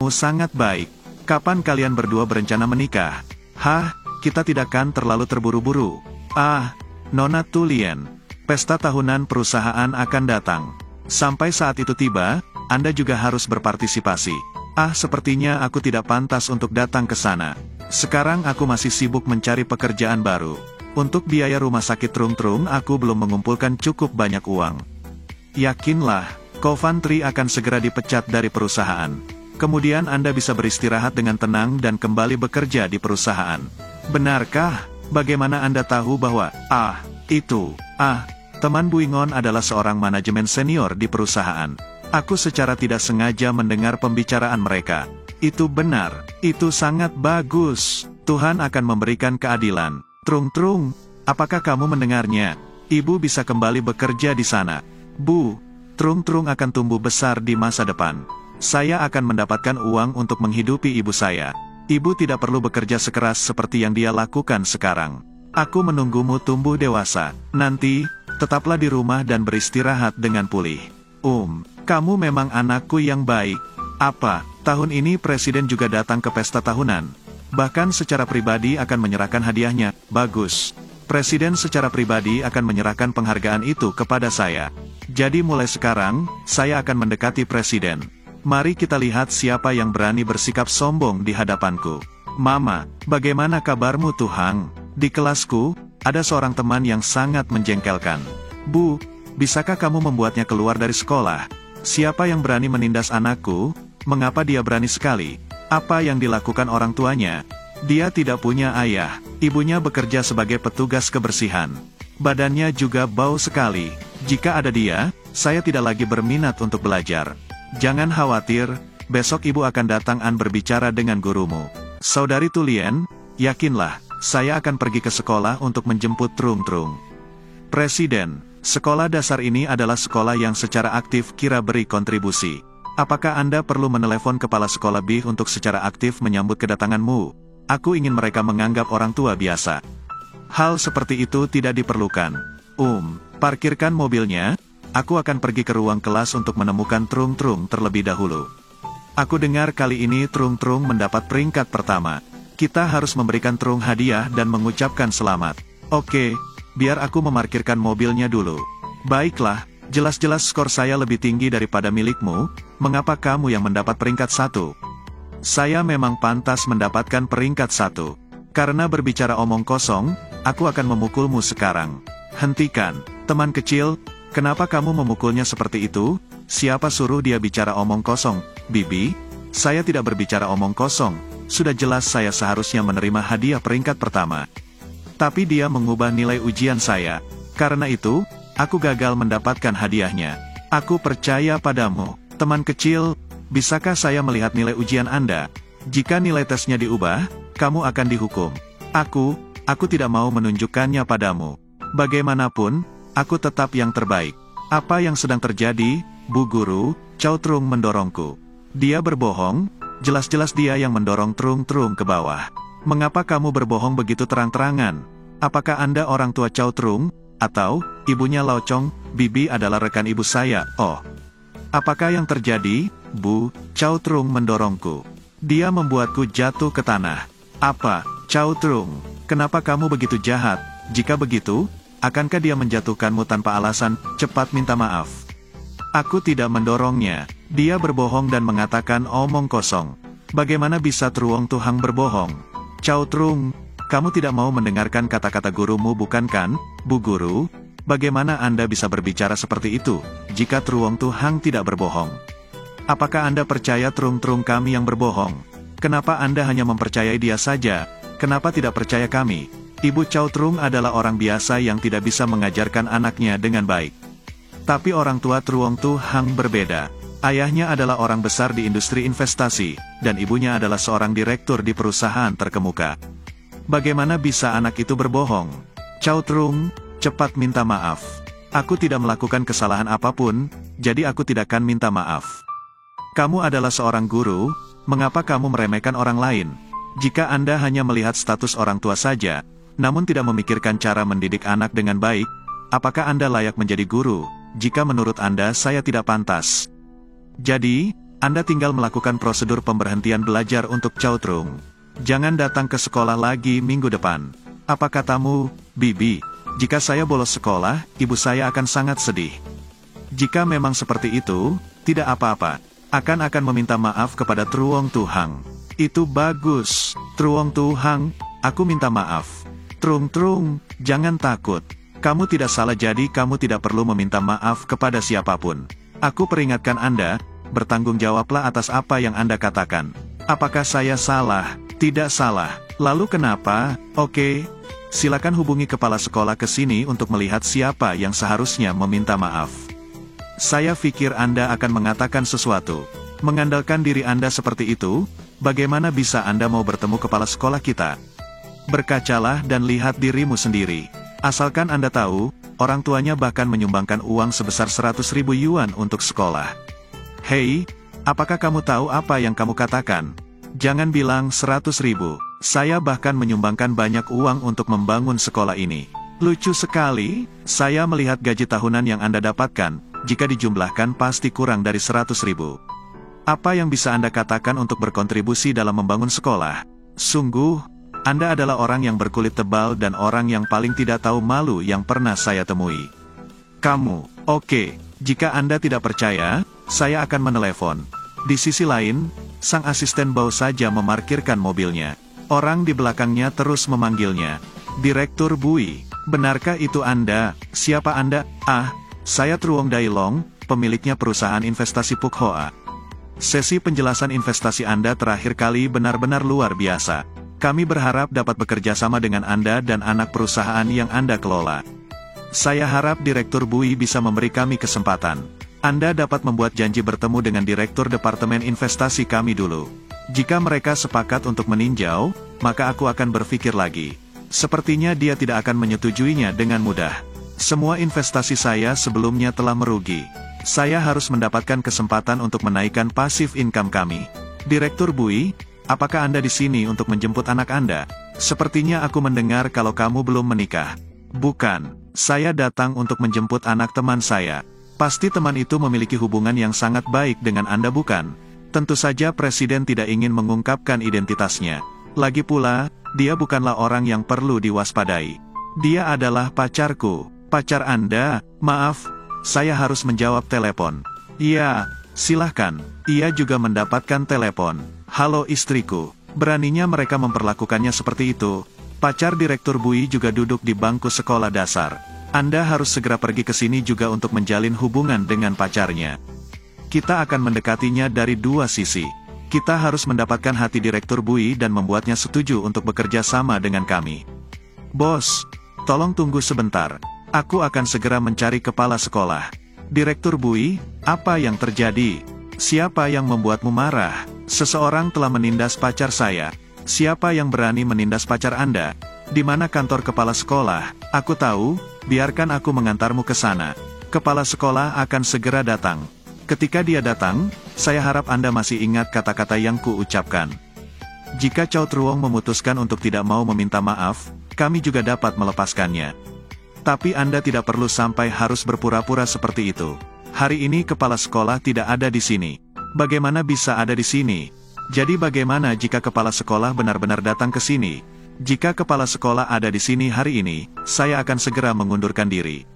sangat baik. Kapan kalian berdua berencana menikah? Hah, kita tidak kan terlalu terburu-buru. Ah, Nona Tulien, pesta tahunan perusahaan akan datang. Sampai saat itu tiba, Anda juga harus berpartisipasi. Ah, sepertinya aku tidak pantas untuk datang ke sana. Sekarang aku masih sibuk mencari pekerjaan baru. Untuk biaya rumah sakit Trung-Trung aku belum mengumpulkan cukup banyak uang. Yakinlah, Coventry akan segera dipecat dari perusahaan. Kemudian Anda bisa beristirahat dengan tenang dan kembali bekerja di perusahaan. Benarkah? Bagaimana Anda tahu bahwa, teman Buingon adalah seorang manajemen senior di perusahaan. Aku secara tidak sengaja mendengar pembicaraan mereka. Itu benar, itu sangat bagus. Tuhan akan memberikan keadilan. Trung-Trung, apakah kamu mendengarnya? Ibu bisa kembali bekerja di sana. Bu, Trung-Trung akan tumbuh besar di masa depan. Saya akan mendapatkan uang untuk menghidupi ibu saya. Ibu tidak perlu bekerja sekeras seperti yang dia lakukan sekarang. Aku menunggumu tumbuh dewasa. Nanti, tetaplah di rumah dan beristirahat dengan pulih. Kamu memang anakku yang baik. Apa, tahun ini Presiden juga datang ke pesta tahunan? Bahkan secara pribadi akan menyerahkan hadiahnya. Bagus. Presiden secara pribadi akan menyerahkan penghargaan itu kepada saya. Jadi mulai sekarang, saya akan mendekati Presiden. Mari kita lihat siapa yang berani bersikap sombong di hadapanku. Mama, bagaimana kabarmu Tuhang? Di kelasku, ada seorang teman yang sangat menjengkelkan. Bu, bisakah kamu membuatnya keluar dari sekolah? Siapa yang berani menindas anakku? Mengapa dia berani sekali? Apa yang dilakukan orang tuanya? Dia tidak punya ayah. Ibunya bekerja sebagai petugas kebersihan. Badannya juga bau sekali. Jika ada dia, saya tidak lagi berminat untuk belajar. Jangan khawatir, besok ibu akan datang berbicara dengan gurumu. Saudari Tulien, yakinlah, saya akan pergi ke sekolah untuk menjemput Trung-Trung. Presiden, sekolah dasar ini adalah sekolah yang secara aktif kira beri kontribusi. Apakah Anda perlu menelepon kepala sekolah B untuk secara aktif menyambut kedatanganmu? Aku ingin mereka menganggap orang tua biasa. Hal seperti itu tidak diperlukan. Parkirkan mobilnya. Aku akan pergi ke ruang kelas untuk menemukan Trung-Trung terlebih dahulu. Aku dengar kali ini Trung-Trung mendapat peringkat pertama. Kita harus memberikan Trung hadiah dan mengucapkan selamat. Oke, biar aku memarkirkan mobilnya dulu. Baiklah, jelas-jelas skor saya lebih tinggi daripada milikmu. Mengapa kamu yang mendapat peringkat 1? Saya memang pantas mendapatkan peringkat 1. Karena berbicara omong kosong, aku akan memukulmu sekarang. Hentikan, teman kecil. Kenapa kamu memukulnya seperti itu? Siapa suruh dia bicara omong kosong? Bibi, saya tidak berbicara omong kosong. Sudah jelas saya seharusnya menerima hadiah peringkat pertama. Tapi dia mengubah nilai ujian saya. Karena itu, aku gagal mendapatkan hadiahnya. Aku percaya padamu, teman kecil. Bisakah saya melihat nilai ujian Anda? Jika nilai tesnya diubah, kamu akan dihukum. Aku tidak mau menunjukkannya padamu. Bagaimanapun, aku tetap yang terbaik. Apa yang sedang terjadi, Bu Guru? Cao-Trung mendorongku. Dia berbohong, jelas-jelas dia yang mendorong Trung-Trung ke bawah. Mengapa kamu berbohong begitu terang-terangan? Apakah Anda orang tua Cao-Trung? Atau, ibunya Lao Chong? Bibi adalah rekan ibu saya. Oh. Apakah yang terjadi, Bu? Cao-Trung mendorongku. Dia membuatku jatuh ke tanah. Apa, Cao-Trung? Kenapa kamu begitu jahat? Jika begitu, akankah dia menjatuhkanmu tanpa alasan? Cepat minta maaf. Aku tidak mendorongnya. Dia berbohong dan mengatakan omong kosong. Bagaimana bisa Truong Tuhang berbohong? Cao-Trung, kamu tidak mau mendengarkan kata-kata gurumu bukan kan, Bu Guru? Bagaimana Anda bisa berbicara seperti itu, jika Truong Tuhang tidak berbohong? Apakah Anda percaya Trung-Trung kami yang berbohong? Kenapa Anda hanya mempercayai dia saja? Kenapa tidak percaya kami? Ibu Cao-Trung adalah orang biasa yang tidak bisa mengajarkan anaknya dengan baik. Tapi orang tua Truong Tuhang berbeda. Ayahnya adalah orang besar di industri investasi, dan ibunya adalah seorang direktur di perusahaan terkemuka. Bagaimana bisa anak itu berbohong? Cao-Trung, cepat minta maaf. Aku tidak melakukan kesalahan apapun, jadi aku tidak akan minta maaf. Kamu adalah seorang guru, mengapa kamu meremehkan orang lain? Jika Anda hanya melihat status orang tua saja, namun tidak memikirkan cara mendidik anak dengan baik, apakah Anda layak menjadi guru? Jika menurut Anda saya tidak pantas. Jadi, Anda tinggal melakukan prosedur pemberhentian belajar untuk Chow Trung. Jangan datang ke sekolah lagi minggu depan. Apa katamu, Bibi? Jika saya bolos sekolah, ibu saya akan sangat sedih. Jika memang seperti itu, tidak apa-apa. Akan meminta maaf kepada Truong Tu Hang. Itu bagus, Truong Tu Hang, aku minta maaf. Trung, jangan takut. Kamu tidak salah, jadi kamu tidak perlu meminta maaf kepada siapapun. Aku peringatkan Anda, bertanggung jawablah atas apa yang Anda katakan. Apakah saya salah? Tidak salah. Lalu kenapa? Oke. Silakan hubungi kepala sekolah ke sini untuk melihat siapa yang seharusnya meminta maaf. Saya pikir Anda akan mengatakan sesuatu. Mengandalkan diri Anda seperti itu, bagaimana bisa Anda mau bertemu kepala sekolah kita? Berkacalah dan lihat dirimu sendiri. Asalkan Anda tahu, orang tuanya bahkan menyumbangkan uang sebesar 100.000 yuan untuk sekolah. Hei, apakah kamu tahu apa yang kamu katakan? Jangan bilang 100.000. Saya bahkan menyumbangkan banyak uang untuk membangun sekolah ini. Lucu sekali, saya melihat gaji tahunan yang Anda dapatkan, jika dijumlahkan pasti kurang dari 100.000. Apa yang bisa Anda katakan untuk berkontribusi dalam membangun sekolah? Sungguh, Anda adalah orang yang berkulit tebal dan orang yang paling tidak tahu malu yang pernah saya temui. Kamu, oke, jika Anda tidak percaya, saya akan menelepon. Di sisi lain, sang asisten Bao saja memarkirkan mobilnya. Orang di belakangnya terus memanggilnya. Direktur Bui, benarkah itu Anda? Siapa Anda? Saya Truong Dailong, pemiliknya perusahaan investasi Puk Hoa. Sesi penjelasan investasi Anda terakhir kali benar-benar luar biasa. Kami berharap dapat bekerja sama dengan Anda dan anak perusahaan yang Anda kelola. Saya harap Direktur Bui bisa memberi kami kesempatan. Anda dapat membuat janji bertemu dengan Direktur Departemen Investasi kami dulu. Jika mereka sepakat untuk meninjau, maka aku akan berpikir lagi. Sepertinya dia tidak akan menyetujuinya dengan mudah. Semua investasi saya sebelumnya telah merugi. Saya harus mendapatkan kesempatan untuk menaikkan pasif income kami. Direktur Bui, apakah Anda di sini untuk menjemput anak Anda? Sepertinya aku mendengar kalau kamu belum menikah. Bukan, saya datang untuk menjemput anak teman saya. Pasti teman itu memiliki hubungan yang sangat baik dengan Anda, bukan? Tentu saja Presiden tidak ingin mengungkapkan identitasnya. Lagi pula, dia bukanlah orang yang perlu diwaspadai. Dia adalah pacarku. Pacar Anda? Maaf, saya harus menjawab telepon. Iya, silahkan. Ia juga mendapatkan telepon. Halo istriku. Beraninya mereka memperlakukannya seperti itu. Pacar Direktur Bui juga duduk di bangku sekolah dasar. Anda harus segera pergi ke sini juga untuk menjalin hubungan dengan pacarnya. Kita akan mendekatinya dari dua sisi. Kita harus mendapatkan hati Direktur Bui dan membuatnya setuju untuk bekerja sama dengan kami. Bos, tolong tunggu sebentar. Aku akan segera mencari kepala sekolah. Direktur Bui, apa yang terjadi? Siapa yang membuatmu marah? Seseorang telah menindas pacar saya. Siapa yang berani menindas pacar Anda? Di mana kantor kepala sekolah? Aku tahu, biarkan aku mengantarmu ke sana. Kepala sekolah akan segera datang. Ketika dia datang, saya harap Anda masih ingat kata-kata yang kuucapkan. Jika Chow Truong memutuskan untuk tidak mau meminta maaf, kami juga dapat melepaskannya. Tapi Anda tidak perlu sampai harus berpura-pura seperti itu. Hari ini kepala sekolah tidak ada di sini. Bagaimana bisa ada di sini? Jadi bagaimana jika kepala sekolah benar-benar datang ke sini? Jika kepala sekolah ada di sini hari ini, saya akan segera mengundurkan diri.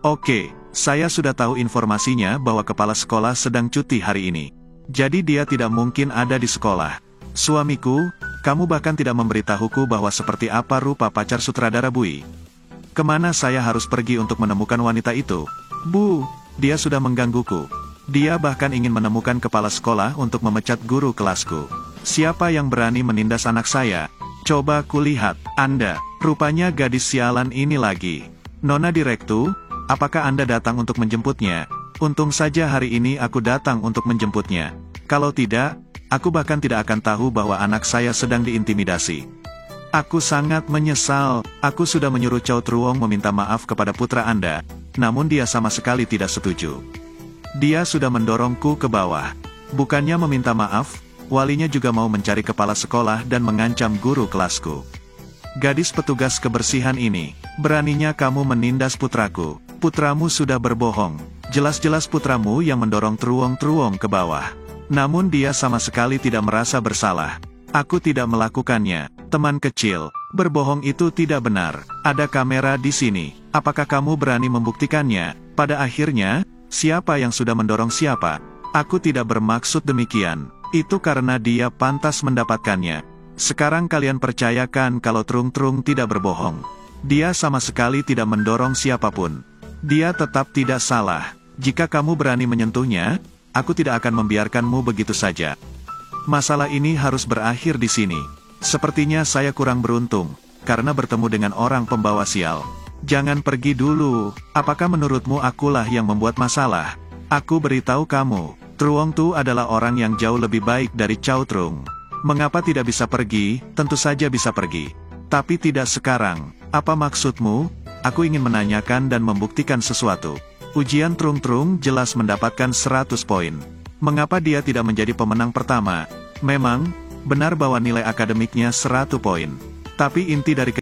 Oke, saya sudah tahu informasinya bahwa kepala sekolah sedang cuti hari ini. Jadi dia tidak mungkin ada di sekolah. Suamiku, kamu bahkan tidak memberitahuku bahwa seperti apa rupa pacar sutradara Bui. Kemana saya harus pergi untuk menemukan wanita itu? Bu, dia sudah menggangguku. Dia bahkan ingin menemukan kepala sekolah untuk memecat guru kelasku. Siapa yang berani menindas anak saya? Coba kulihat, Anda, rupanya gadis sialan ini lagi. Nona Direktu, apakah Anda datang untuk menjemputnya? Untung saja hari ini aku datang untuk menjemputnya. Kalau tidak, aku bahkan tidak akan tahu bahwa anak saya sedang diintimidasi. Aku sangat menyesal, aku sudah menyuruh Chow Truong meminta maaf kepada putra Anda, namun dia sama sekali tidak setuju. Dia sudah mendorongku ke bawah. Bukannya meminta maaf, walinya juga mau mencari kepala sekolah dan mengancam guru kelasku. Gadis petugas kebersihan ini, beraninya kamu menindas putraku. Putramu sudah berbohong. Jelas-jelas putramu yang mendorong Truong ke bawah. Namun dia sama sekali tidak merasa bersalah. Aku tidak melakukannya, teman kecil. Berbohong itu tidak benar. Ada kamera di sini. Apakah kamu berani membuktikannya? Pada akhirnya, siapa yang sudah mendorong siapa? Aku tidak bermaksud demikian. Itu karena dia pantas mendapatkannya. Sekarang kalian percayakan kalau Trung Trung tidak berbohong. Dia sama sekali tidak mendorong siapapun. Dia tetap tidak salah. Jika kamu berani menyentuhnya, aku tidak akan membiarkanmu begitu saja. Masalah ini harus berakhir di sini. Sepertinya saya kurang beruntung, karena bertemu dengan orang pembawa sial. Jangan pergi dulu. Apakah menurutmu akulah yang membuat masalah? Aku beritahu kamu, Truong Tu adalah orang yang jauh lebih baik dari Cao Trung. Mengapa tidak bisa pergi? Tentu saja bisa pergi. Tapi tidak sekarang. Apa maksudmu? Aku ingin menanyakan dan membuktikan sesuatu. Ujian Trung Trung jelas mendapatkan 100 poin. Mengapa dia tidak menjadi pemenang pertama? Memang, benar bahwa nilai akademiknya 100 poin. Tapi inti dari